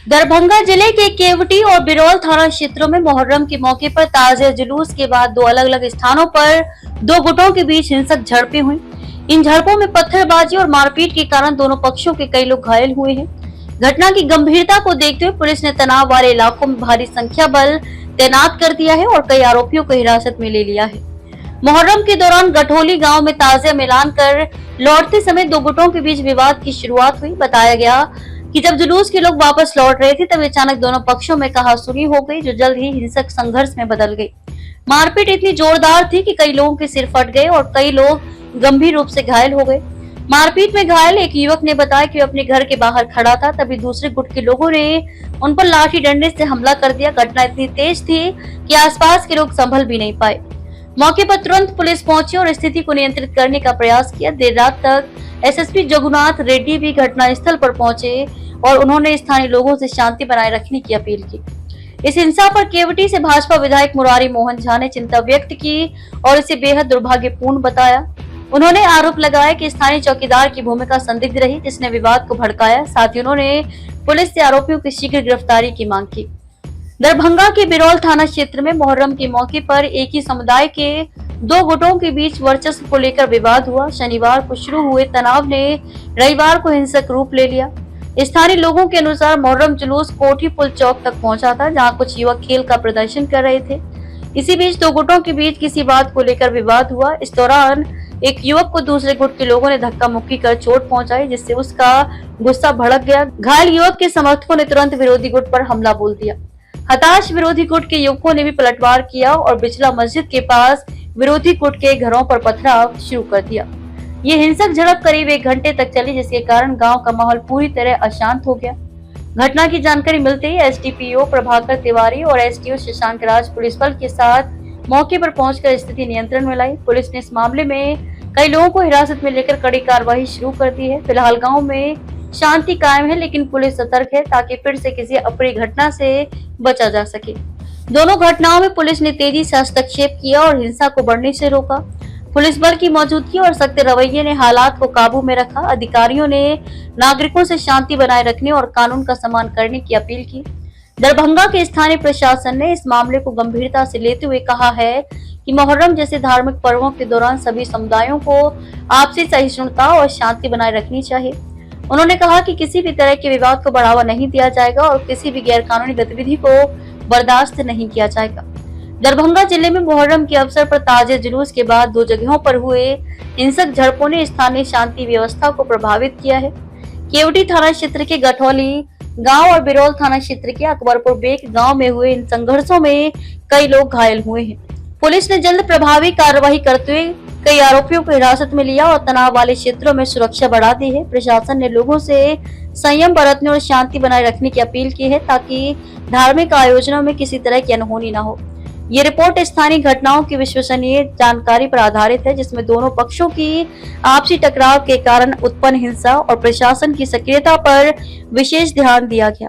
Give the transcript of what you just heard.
दरभंगा जिले के केवटी और बिरौल थाना क्षेत्रों में मुहर्रम के मौके पर ताजिया जुलूस के बाद दो अलग अलग स्थानों पर दो गुटों के बीच हिंसक झड़पें हुई। इन झड़पों में पत्थरबाजी और मारपीट के कारण दोनों पक्षों के कई लोग घायल हुए हैं। घटना की गंभीरता को देखते हुए पुलिस ने तनाव वाले इलाकों में भारी संख्या बल तैनात कर दिया है और कई आरोपियों को हिरासत में ले लिया है। मुहर्रम के दौरान गठोली गांव में ताजिया मिलान कर लौटते समय दो गुटों के बीच विवाद की शुरुआत हुई। बताया गया कि जब जुलूस के लोग वापस लौट रहे थे तब अचानक दोनों पक्षों में कहासुनी हो गई, जो जल्द ही हिंसक संघर्ष में बदल गई। मारपीट इतनी जोरदार थी कि कई लोगों के सिर फट गए और कई लोग गंभीर रूप से घायल हो गए। मारपीट में घायल एक युवक ने बताया कि अपने घर के बाहर खड़ा था, तभी दूसरे गुट के लोगों ने उन पर लाठी डंडे से हमला कर दिया। घटना इतनी तेज थी कि आसपास के लोग संभल भी नहीं पाए। मौके पर तुरंत पुलिस पहुंची और स्थिति को नियंत्रित करने का प्रयास किया। देर रात तक एसएसपी जगुनाथ रेड्डी भी घटनास्थल पर पहुंचे और उन्होंने स्थानीय लोगों से शांति बनाए रखने की अपील की। इस हिंसा पर केवटी से भाजपा विधायक मुरारी मोहन झा ने चिंता व्यक्त की और इसे बेहद दुर्भाग्यपूर्ण बताया। उन्होंने आरोप लगाया कि स्थानीय चौकीदार की भूमिका संदिग्ध रही, जिसने विवाद को भड़काया। साथ ही उन्होंने पुलिस से आरोपियों की शीघ्र गिरफ्तारी की मांग की। दरभंगा के बिरौल थाना क्षेत्र में मुहर्रम के मौके पर एक ही समुदाय के दो गुटों के बीच वर्चस्व को लेकर विवाद हुआ। शनिवार को शुरू हुए तनाव ने रविवार को हिंसक रूप ले लिया। स्थानीय लोगों के अनुसार मुहर्रम जुलूस कोठी पुल चौक तक पहुंचा था, जहां कुछ युवक खेल का प्रदर्शन कर रहे थे। इसी बीच दो गुटों के बीच किसी बात को लेकर विवाद हुआ। इस दौरान एक युवक को दूसरे गुट के लोगों ने धक्का मुक्की कर चोट पहुंचाई, जिससे उसका गुस्सा भड़क गया। घायल युवक के समर्थकों ने तुरंत विरोधी गुट पर हमला बोल दिया। हताश विरोधी गुट के युवकों ने भी पलटवार किया और बिचला मस्जिद के पास विरोधी गुट के घरों पर पथराव शुरू कर दिया। ये हिंसक झड़प करीब 1 घंटे तक चली, जिसके कारण गांव का माहौल पूरी तरह अशांत हो गया। घटना की जानकारी मिलते ही एसडीपीओ प्रभाकर तिवारी और एसडीओ शशांक राज पुलिस बल के साथ मौके पर पहुंचकर स्थिति नियंत्रण में लाई। पुलिस ने इस मामले में कई लोगों को हिरासत में लेकर कड़ी कार्रवाई शुरू कर दी है। फिलहाल गाँव में शांति कायम है, लेकिन पुलिस सतर्क है ताकि फिर से किसी अप्रिय घटना से बचा जा सके। दोनों घटनाओं में पुलिस ने तेजी से हस्तक्षेप किया और हिंसा को बढ़ने से रोका। पुलिस बल की मौजूदगी और सख्त रवैये ने हालात को काबू में रखा। अधिकारियों ने नागरिकों से शांति बनाए रखने और कानून का सम्मान करने की अपील की। दरभंगा के स्थानीय प्रशासन ने इस मामले को गंभीरता से लेते हुए कहा है कि मुहर्रम जैसे धार्मिक पर्वों के दौरान सभी समुदायों को आपसी सहिष्णुता और शांति बनाए रखनी चाहिए। उन्होंने कहा कि किसी भी तरह के विवाद को बढ़ावा नहीं दिया जाएगा और किसी भी गैरकानूनी गतिविधि को बर्दाश्त नहीं किया जाएगा। दरभंगा जिले में मुहर्रम के अवसर पर ताजिया जुलूस के बाद दो जगहों पर हुए हिंसक झड़पों ने स्थानीय शांति व्यवस्था को प्रभावित किया है। केवटी थाना क्षेत्र के गठौली गांव और बिरौल थाना क्षेत्र के अकबरपुर बेक गांव में हुए इन संघर्षों में कई लोग घायल हुए हैं। पुलिस ने जल्द प्रभावी कार्रवाई करते हुए कई आरोपियों को हिरासत में लिया और तनाव वाले क्षेत्रों में सुरक्षा बढ़ा दी है। प्रशासन ने लोगों से संयम बरतने और शांति बनाए रखने की अपील की है ताकि धार्मिक आयोजनों में किसी तरह की अनहोनी न हो। ये रिपोर्ट स्थानीय घटनाओं की विश्वसनीय जानकारी पर आधारित है, जिसमें दोनों पक्षों की आपसी टकराव के कारण उत्पन्न हिंसा और प्रशासन की सक्रियता पर विशेष ध्यान दिया गया।